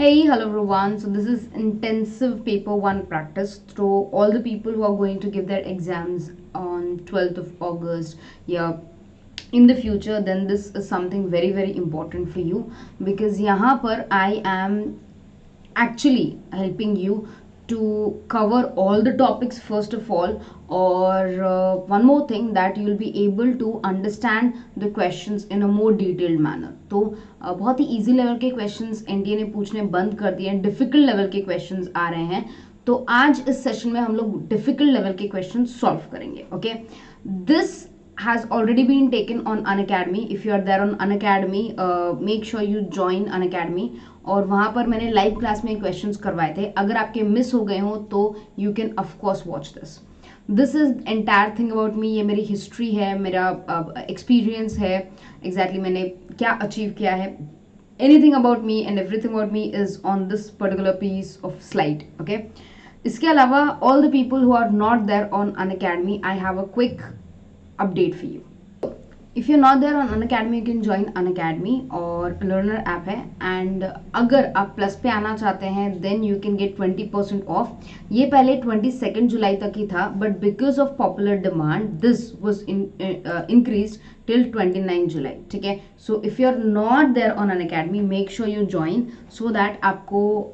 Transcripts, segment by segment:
Hey, hello everyone. So this is intensive paper 1 practice. So all the people who are going to give their exams on 12th of August, yeah, in the future, then this is something very important for you, because यहाँ पर I am actually helping you to cover all the topics first of all, or one more thing, that you will be able to understand the questions in a more detailed manner. तो बहुत ही easy level के questions NDA ने पूछने बंद कर दिए हैं, difficult level के क्वेश्चंस आ रहे हैं। तो आज इस सेशन में हम लोग डिफिकल्ट लेवल के क्वेश्चन सॉल्व करेंगे। Okay, this has already been taken on Unacademy. If you are there on Unacademy, make sure you join Unacademy. और वहाँ पर मैंने लाइव क्लास में क्वेश्चंस करवाए थे। अगर आपके मिस हो गए हो तो you can of course watch this. This is entire thing about me. ये मेरी हिस्ट्री है, मेरा एक्सपीरियंस है, एग्जैक्टली मैंने क्या अचीव किया है। Anything about me and everything about me is on this particular piece of slide. Okay, इसके अलावा all the people who are not there on Unacademy, I have a quick update for you. If you're not there on Unacademy, you can join Unacademy, और learner app है। And अगर आप plus पे आना चाहते हैं then you can get 20% off. ये पहले 22 जुलाई तक ही था, but because of popular demand this was increase till 29 जुलाई। ठीक है, so if you are not there on Unacademy, make sure you join so that आपको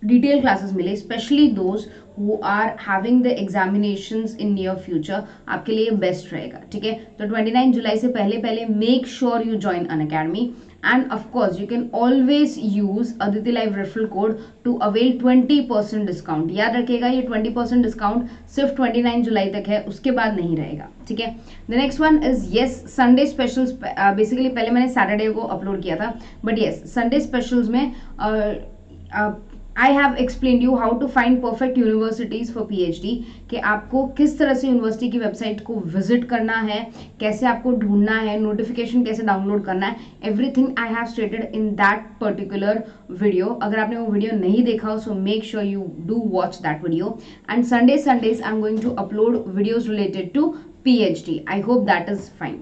डिटेल क्लासेस मिले, specially those who are having the examinations in near future, आपके लिए best रहेगा। ठीक है, तो 29 जुलाई से पहले पहले make sure you join Unacademy, and of course you can always use Aditi live referral code to avail 20% discount. याद रखिएगा, ये 20% डिस्काउंट सिर्फ 29 जुलाई तक है, उसके बाद नहीं रहेगा। ठीक है, the next one is yes Sunday specials. Basically पहले मैंने सैटरडे को अपलोड किया था, बट यस संडे स्पेशल्स में I have explained you how to find perfect universities for PhD, कि आपको किस तरह से यूनिवर्सिटी की वेबसाइट को विजिट करना है, कैसे आपको ढूंढना है, नोटिफिकेशन कैसे डाउनलोड करना है, everything I have stated in that particular video. अगर आपने वो वीडियो नहीं देखा हो, so make sure you do watch that video. And Sundays I am going to upload videos related to PhD. I hope that is fine.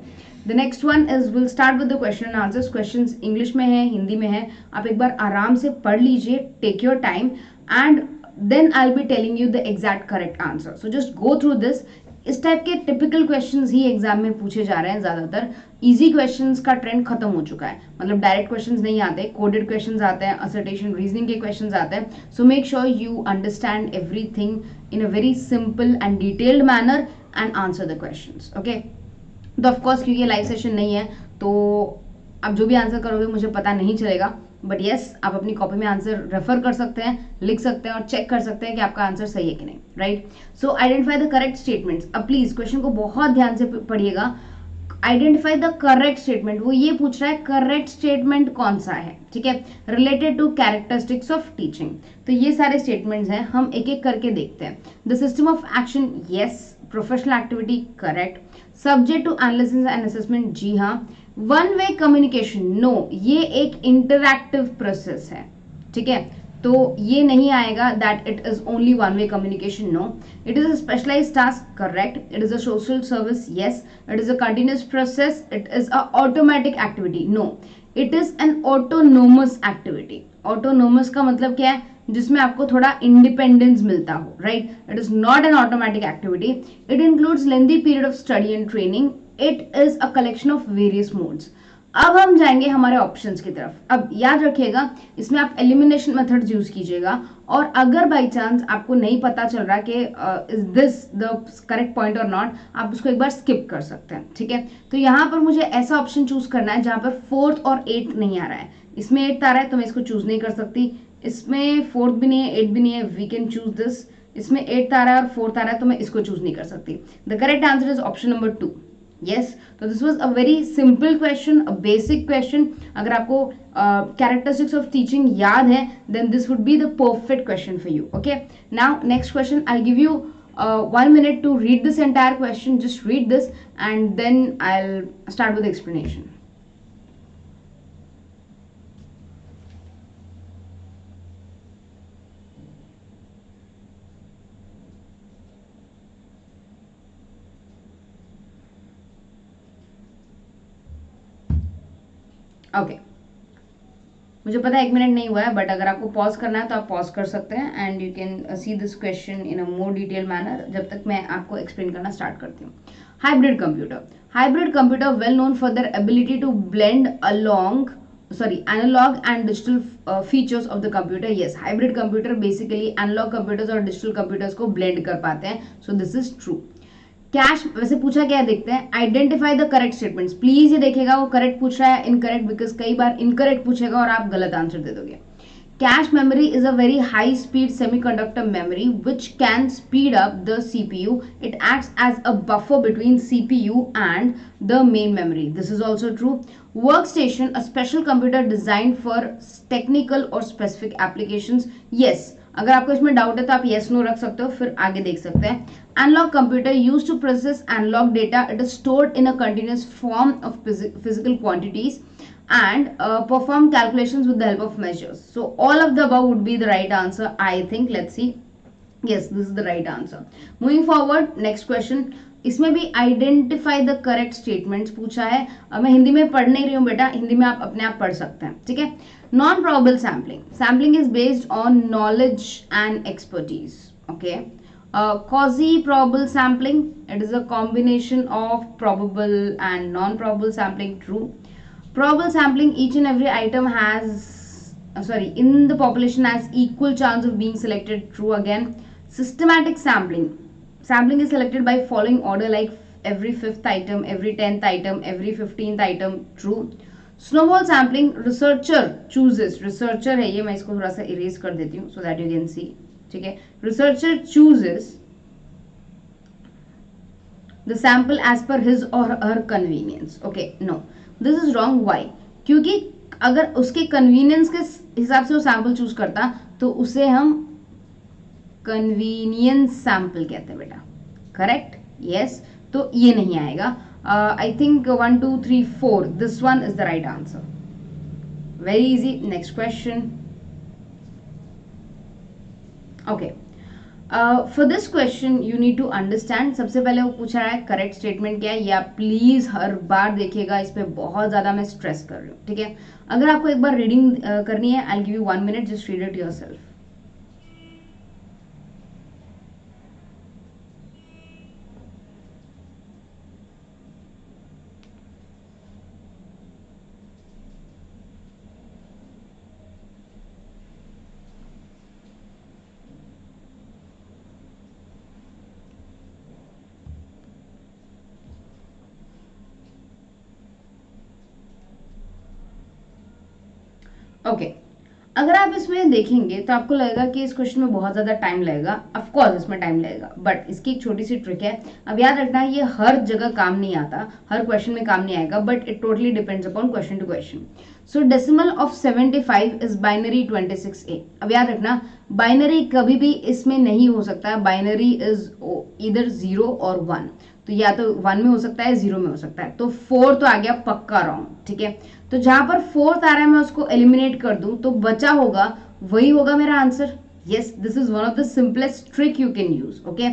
The next one is we'll start with the question and answers. Questions English में है, हिंदी में है, आप एक बार आराम से पढ़ लीजिए, take your time, and then I will be telling you the exact correct answer. So just go through this. इस टाइप के टिपिकल क्वेश्चंस ही एग्जाम में पूछे जा रहे हैं ज्यादातर। इजी क्वेश्चंस का ट्रेंड खत्म हो चुका है, मतलब डायरेक्ट क्वेश्चंस नहीं आते, कोडेड क्वेश्चंस आते हैं, असर्टेशन रीजनिंग के क्वेश्चंस आते हैं। सो make sure you understand everything in a very simple and detailed manner and answer the questions. Okay, तो ऑफकोर्स क्योंकि लाइव सेशन नहीं है तो आप जो भी आंसर करोगे मुझे पता नहीं चलेगा, बट यस आप अपनी कॉपी में आंसर रेफर कर सकते हैं, लिख सकते हैं और चेक कर सकते हैं कि आपका आंसर सही है कि नहीं। Right, so identify the correct statements. अब प्लीज क्वेश्चन को बहुत ध्यान से पढ़िएगा। आइडेंटिफाई द करेक्ट स्टेटमेंट, वो ये पूछ रहा है करेक्ट स्टेटमेंट कौन सा है। ठीक है, related to characteristics of teaching. तो ये सारे स्टेटमेंट्स हैं, हम एक एक करके देखते हैं। The system of action, yes. Professional activity, correct. Subject to analysis and assessment, जी हाँ। वन वे कम्युनिकेशन, नो, ये एक इंटरैक्टिव प्रोसेस है। ठीक है, तो ये नहीं आएगा that it is only one way communication, no. It is a specialized task, correct. It is a social service, yes. It is a continuous process, it is a automatic activity, no. It is an autonomous activity. Autonomous का मतलब क्या है, जिसमें आपको थोड़ा independence मिलता हो, right. It is not an automatic activity. It includes lengthy period of study and training. It is a collection of various modes. अब हम जाएंगे हमारे ऑप्शंस की तरफ। अब याद रखिएगा, इसमें आप एलिमिनेशन मेथड्स यूज कीजिएगा, और अगर बाई चांस आपको नहीं पता चल रहा कि is this the correct point और नॉट, आप उसको एक बार स्किप कर सकते हैं। ठीक है, तो यहाँ पर मुझे ऐसा ऑप्शन चूज करना है जहां पर फोर्थ और एट्थ नहीं आ रहा है। इसमें एट्थ आ रहा है तो मैं इसको चूज नहीं कर सकती, इसमें फोर्थ भी नहीं है, एट भी नहीं है, वी कैन चूज दिस। इसमें एट्थ आ रहा है और फोर्थ आ रहा है तो मैं इसको चूज नहीं कर सकती। The correct answer is option number 2, yes. तो this was a very simple question, a basic question. अगर आपको कैरेक्टरिस्टिक्स ऑफ टीचिंग याद है then this would be the perfect question for you. Okay, now next question, I give you 1 minute to read this entire question. Just read this and then I'll start with the explanation. Okay. मुझे पता है 1 minute नहीं हुआ है, but अगर आपको pause करना है तो आप पॉज कर सकते हैं and you can see this question in a more detail manner जब तक मैं आपको एक्सप्लेन करना स्टार्ट करती हूँ. Hybrid computer. Hybrid computer well known for their ability to blend analog and digital features of the computer. Yes, hybrid computer basically analog computers और digital computers को blend कर पाते हैं. So this is true. Cash वैसे पूछा क्या है देखते हैं. Identify the correct statements. Please ये देखेगा वो करेक्ट पूछ रहा है इनकरेक्ट, बिकॉज कई बार इनकरेक्ट पूछेगा और आप गलत आंसर दे दोगे. Cache memory is a very high speed semiconductor memory which can speed up the CPU. It acts as a buffer between CPU and the main memory. This is also true. Workstation, a special computer designed for technical or specific applications. Yes, अगर आपको इसमें doubt है तो आप yes no रख सकते हो, फिर आगे देख सकते हैं. Analog computer used to process analog data. It is stored in a continuous form of physical quantities and perform calculations with the help of measures. So all of the above would be the right answer, I think. Let's see. Yes, this is the right answer. Moving forward, next question. इसमें भी identify the correct statements पूछा है. मैं हिंदी में पढ़ नहीं रही हूँ बेटा, हिंदी में आप अपने आप पढ़ सकते हैं, ठीक है. Non probable sampling. Sampling is based on knowledge and expertise. Okay. Quasi probable sampling, it is a combination of probable and non probable sampling. True. Probable sampling, each and every item has in the population has equal chance of being selected. True again. Systematic sampling, sampling is selected by following order like every 5th item, every 10th item, every 15th item. True. Snowball sampling, researcher chooses, researcher है ये, मैं इसको थोड़ा सा erase कर देती हूँ so that you can see, ठीक है. Researcher chooses the sample as per his or her convenience. Okay, no, this is wrong. Why? क्योंकि अगर उसके कन्वीनियंस के हिसाब से वो सैंपल चूज करता तो उसे हम कन्वीनियंस सैंपल कहते हैं बेटा. करेक्ट. यस. तो ये नहीं आएगा. I think 1 2 3 4 this one is the right answer. Very easy. Next question. Okay. For this question you need to understand. सबसे पहले वो पूछा है करेक्ट स्टेटमेंट क्या है, या प्लीज हर बार देखिएगा, इस पे बहुत ज्यादा मैं स्ट्रेस कर रही हूँ, ठीक है. अगर आपको एक बार रीडिंग करनी है, आई give you 1 minute, just read it yourself. Okay. अगर आप इसमें देखेंगे तो आपको लगेगा कि इस क्वेश्चन में बहुत ज्यादा टाइम लगेगा. ऑफ कोर्स इसमें टाइम लगेगा, बट इसकी एक छोटी सी ट्रिक है. अब याद रखना, ये हर जगह काम नहीं आता, हर क्वेश्चन में काम नहीं आएगा, but it totally depends upon question to question. So decimal of 75 is binary 26a. अब याद रखना, बाइनरी कभी भी इसमें नहीं हो सकता है. बाइनरी इज इधर 0 और 1, तो या तो 1 में हो सकता है, 0 में हो सकता है. तो 4 तो आ गया पक्का रॉन्ग, ठीक है. तो जहां पर 4th आ रहा है मैं उसको एलिमिनेट कर दूं तो बचा होगा, वही होगा मेरा answer. Yes, this is one of the simplest trick you can use. Okay.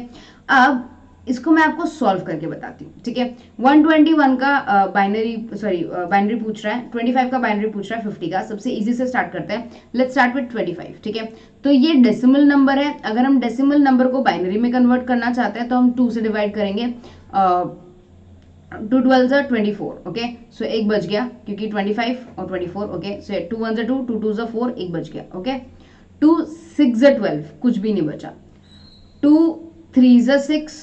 अब इसको मैं आपको सॉल्व करके बताती हूँ, ठीक है. 121 का बाइनरी पूछ रहा है, 25 का बाइनरी पूछ रहा है, 50 का. सबसे इजी से स्टार्ट करते हैं. लेट्स स्टार्ट विद 25, ठीक है. तो ये डेसिमल नंबर है. अगर हम डेसिमल नंबर को बाइनरी में कन्वर्ट करना चाहते हैं तो हम 2 से डिवाइड करेंगे. 2 12 are 24. ओके. सो एक बच गया क्योंकि 25 और 24. ओके. सो 2 1 2, 2 2 4, एक बच गया. ओके. 2 6 12, कुछ भी नहीं बचा. 2 3 6,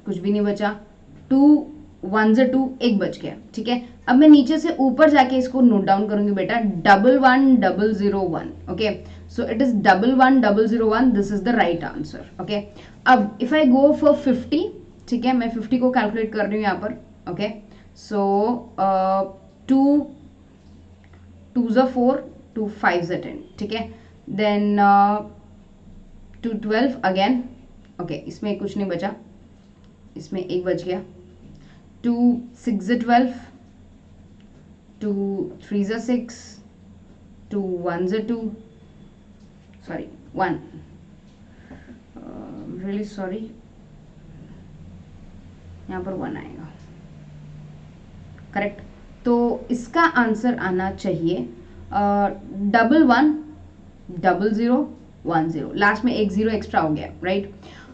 कुछ भी नहीं बचा. 2 1 2, एक बच गया, ठीक है. अब मैं नीचे से ऊपर जाके इसको नोट डाउन करूंगी बेटा. 11001. Okay. So it is 11001. This is the right answer. Okay. अब इफ आई गो फॉर 50, ठीक है, मैं 50 को कैलकुलेट कर रही हूँ यहाँ पर. ओके. सो 2 2 4, 2 5 10, ठीक है. Then 2 12 again. ओके. इसमें कुछ नहीं बचा, इसमें एक बच गया. 2 6 12, 2 3 6, 2 1 2, सॉरी 1, रियली सॉरी, यहाँ पर 1 आएगा. करेक्ट. तो इसका आंसर आना चाहिए 110010, लास्ट में एक जीरो एक्स्ट्रा हो गया, राइट।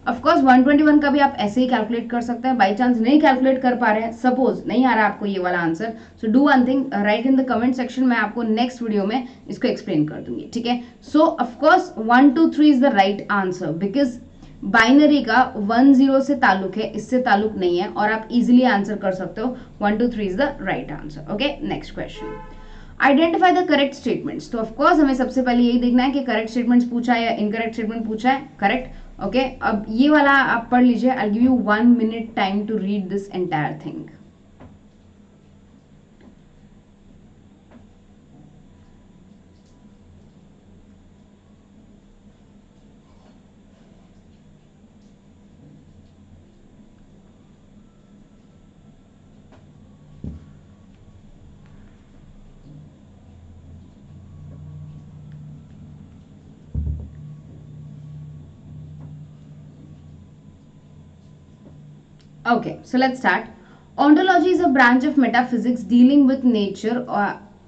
ऑफकोर्स 121 का भी आप ऐसे ही कैलकुलेट कर सकते हैं, बाई चांस नहीं कैलकुलेट कर पा रहे हैं, सपोज नहीं आ रहा आपको ये वाला answer, so do one thing, right in the comment section, मैं आपको नेक्स्ट वीडियो में इसको एक्सप्लेन कर दूंगी, ठीक है। So of course 1 2 3 is the right answer, because binary का 1 0 से ताल्लुक है, इससे ताल्लुक नहीं है, और आप इजिली आंसर कर सकते हो। 1 2 3 is the right answer. Okay, next question, identify the correct statements. तो ऑफकोर्स हमें सबसे पहले यही देखना है कि करेक्ट स्टेटमेंट्स पूछा है या इनकरेक्ट स्टेटमेंट पूछा है, करेक्ट। ओके, अब ये वाला आप पढ़ लीजिए, I give you 1 minute time to read this entire thing. Okay, so let's start. Ontology is a branch of metaphysics dealing with nature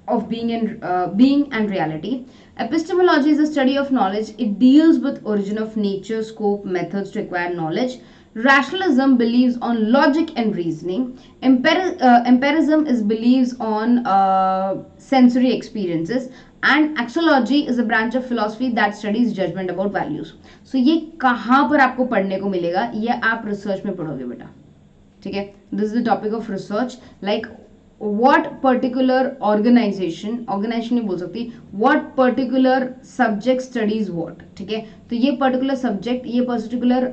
of being and reality. Epistemology is a study of knowledge. It deals with origin of nature, scope, methods to acquire knowledge. Rationalism believes on logic and reasoning. Empirism is believes on sensory experiences. And axiology is a branch of philosophy that studies judgment about values. So ये कहाँ पर आपको पढ़ने को मिलेगा, ये आप research में पढ़ोगे बेटा, ठीक है। This is the topic of research, like what particular organization नहीं बोल सकती, what particular subject studies what, ठीक है। तो ये पर्टिकुलर सब्जेक्ट, ये पर्टिकुलर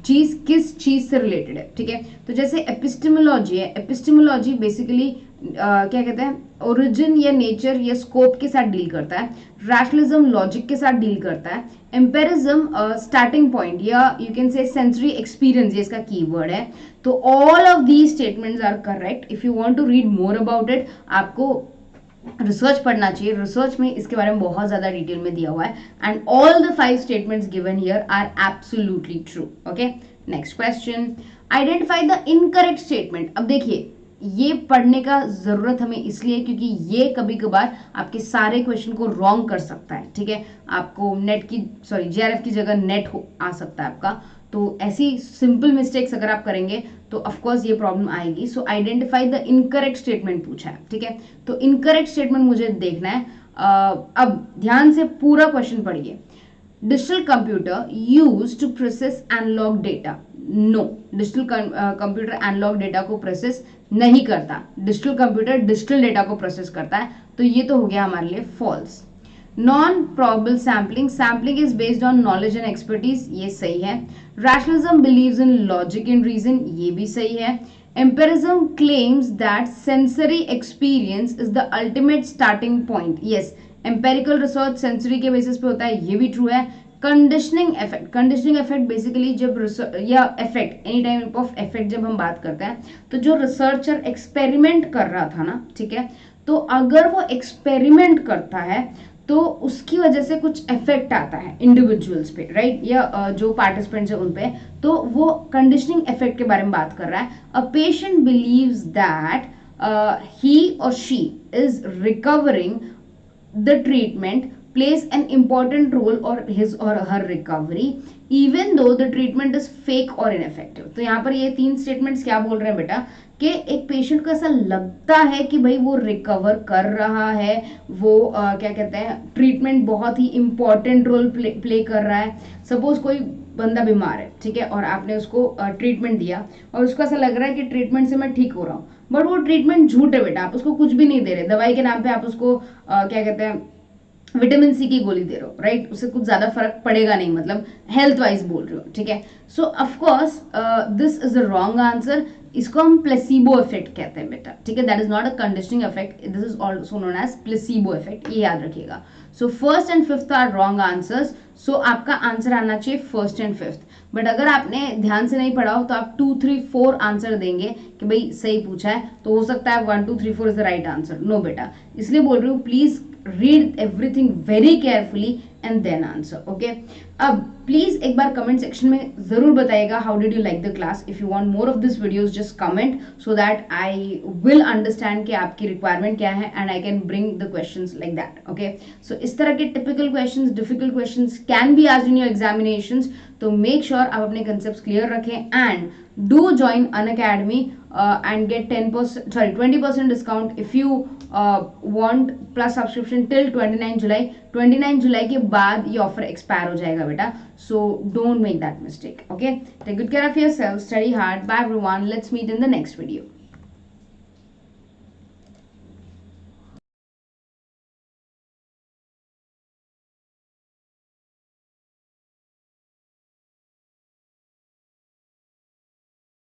चीज किस चीज से रिलेटेड है, ठीक है। तो जैसे एपिस्टेमोलॉजी है, एपिस्टेमोलॉजी बेसिकली क्या कहते हैं, ओरिजिन या नेचर या स्कोप के साथ डील करता है। रैशनलिज्म लॉजिक के साथ डील करता है। एम्पेरिज्म स्टार्टिंग पॉइंट या you can say sensory experience, ये इसका कीवर्ड है। तो all of these statements are correct. If you want to read more about it, आपको रिसर्च पढ़ना चाहिए, रिसर्च में इसके बारे में बहुत ज्यादा डिटेल में दिया हुआ है। And all the 5 statements given here are absolutely true. Okay, next question, identify the incorrect statement. अब देखिए, ये पढ़ने का जरूरत हमें इसलिए क्योंकि ये कभी कभार आपके सारे क्वेश्चन को रॉन्ग कर सकता है, ठीक है। आपको नेट की जीआरएफ की जगह नेट आ सकता है आपका, तो ऐसी सिंपल मिस्टेक्स अगर आप करेंगे तो ऑफकोर्स ये प्रॉब्लम आएगी। सो आइडेंटिफाई द इनकरेक्ट स्टेटमेंट पूछा है, ठीक है। तो इनकरेक्ट स्टेटमेंट मुझे देखना है। अब ध्यान से पूरा क्वेश्चन पढ़िए। Digital computer use to process analogue data. No, digital computer analogue data को प्रोसेस नहीं करता। डिजिटल कंप्यूटर डिजिटल डेटा को प्रोसेस करता है, तो ये तो हो गया हमारे लिए false. Non probable sampling, sampling is based on knowledge and expertise, ये सही है। Rationalism believes in logic and reason, ये भी सही है। Empiricism claims that sensory experience is the ultimate starting point, yes. Empirical research sensory के basis पे होता है, ये भी ट्रू है। Conditioning effect, conditioning effect basically जब या effect, any type of effect जब हम बात करते हैं, तो जो रिसर्चर एक्सपेरिमेंट कर रहा था ना, ठीक है, तो अगर वो एक्सपेरिमेंट करता है तो उसकी वजह से कुछ इफेक्ट आता है इंडिविजुअल्स पे, राइट, या जो पार्टिसिपेंट्स है उन पे, तो वो कंडीशनिंग इफेक्ट के बारे में बात कर रहा है। A patient believes that he or she is recovering the treatment plays an important role or his or her recovery even though the treatment is fake or ineffective। तो यहाँ पर ये 3 स्टेटमेंट्स क्या बोल रहे हैं बेटा, कि एक पेशेंट को ऐसा लगता है कि भाई वो रिकवर कर रहा है, वो क्या कहते हैं, ट्रीटमेंट बहुत ही इंपॉर्टेंट रोल प्ले कर रहा है। सपोज कोई बंदा बीमार है, ठीक है, और आपने उसको ट्रीटमेंट दिया और उसको ऐसा लग रहा है कि ट्रीटमेंट से मैं ठीक हो रहा हूँ, बट वो ट्रीटमेंट झूठ है बेटा, आप उसको कुछ भी नहीं दे रहे, दवाई के नाम पे आप उसको क्या कहते हैं, विटामिन सी की गोली दे रहे हो, राइट, उससे कुछ ज्यादा फर्क पड़ेगा नहीं, मतलब हेल्थ वाइज बोल रहे हो, ठीक है। So of course this is the wrong answer. इसको हम प्लेसिबो इफेक्ट कहते हैं बेटा, ठीक है, that is not a conditioning effect, this is also known as placebo effect, ये याद रखिएगा। So first and fifth are wrong answers, so आपका आंसर आना चाहिए फर्स्ट एंड फिफ्थ। बट अगर आपने ध्यान से नहीं पढ़ा हो तो आप 2 3 4 आंसर देंगे कि भाई सही पूछा है, तो हो सकता है 1 2 3 4 is the right answer. No बेटा, इसलिए बोल रही हूँ, please read everything very carefully and then answer. Okay, अब प्लीज एक बार कमेंट सेक्शन में जरूर बताइएगा how did you like the class. If you want more of this videos just comment so that I will understand कि आपकी requirement क्या है and I can bring the questions like that. Okay, so इस तरह के typical questions, difficult questions can be asked in your examinations. तो make sure आप अपने कंसेप्ट्स क्लियर रखें and do join Unacademy and get 20% discount if you want plus subscription till 29 July. 29 July के बाद ये ऑफर एक्सपायर हो जाएगा बेटा, so don't make that mistake. Okay, take good care of yourself, study hard. Bye everyone, let's meet in the next video.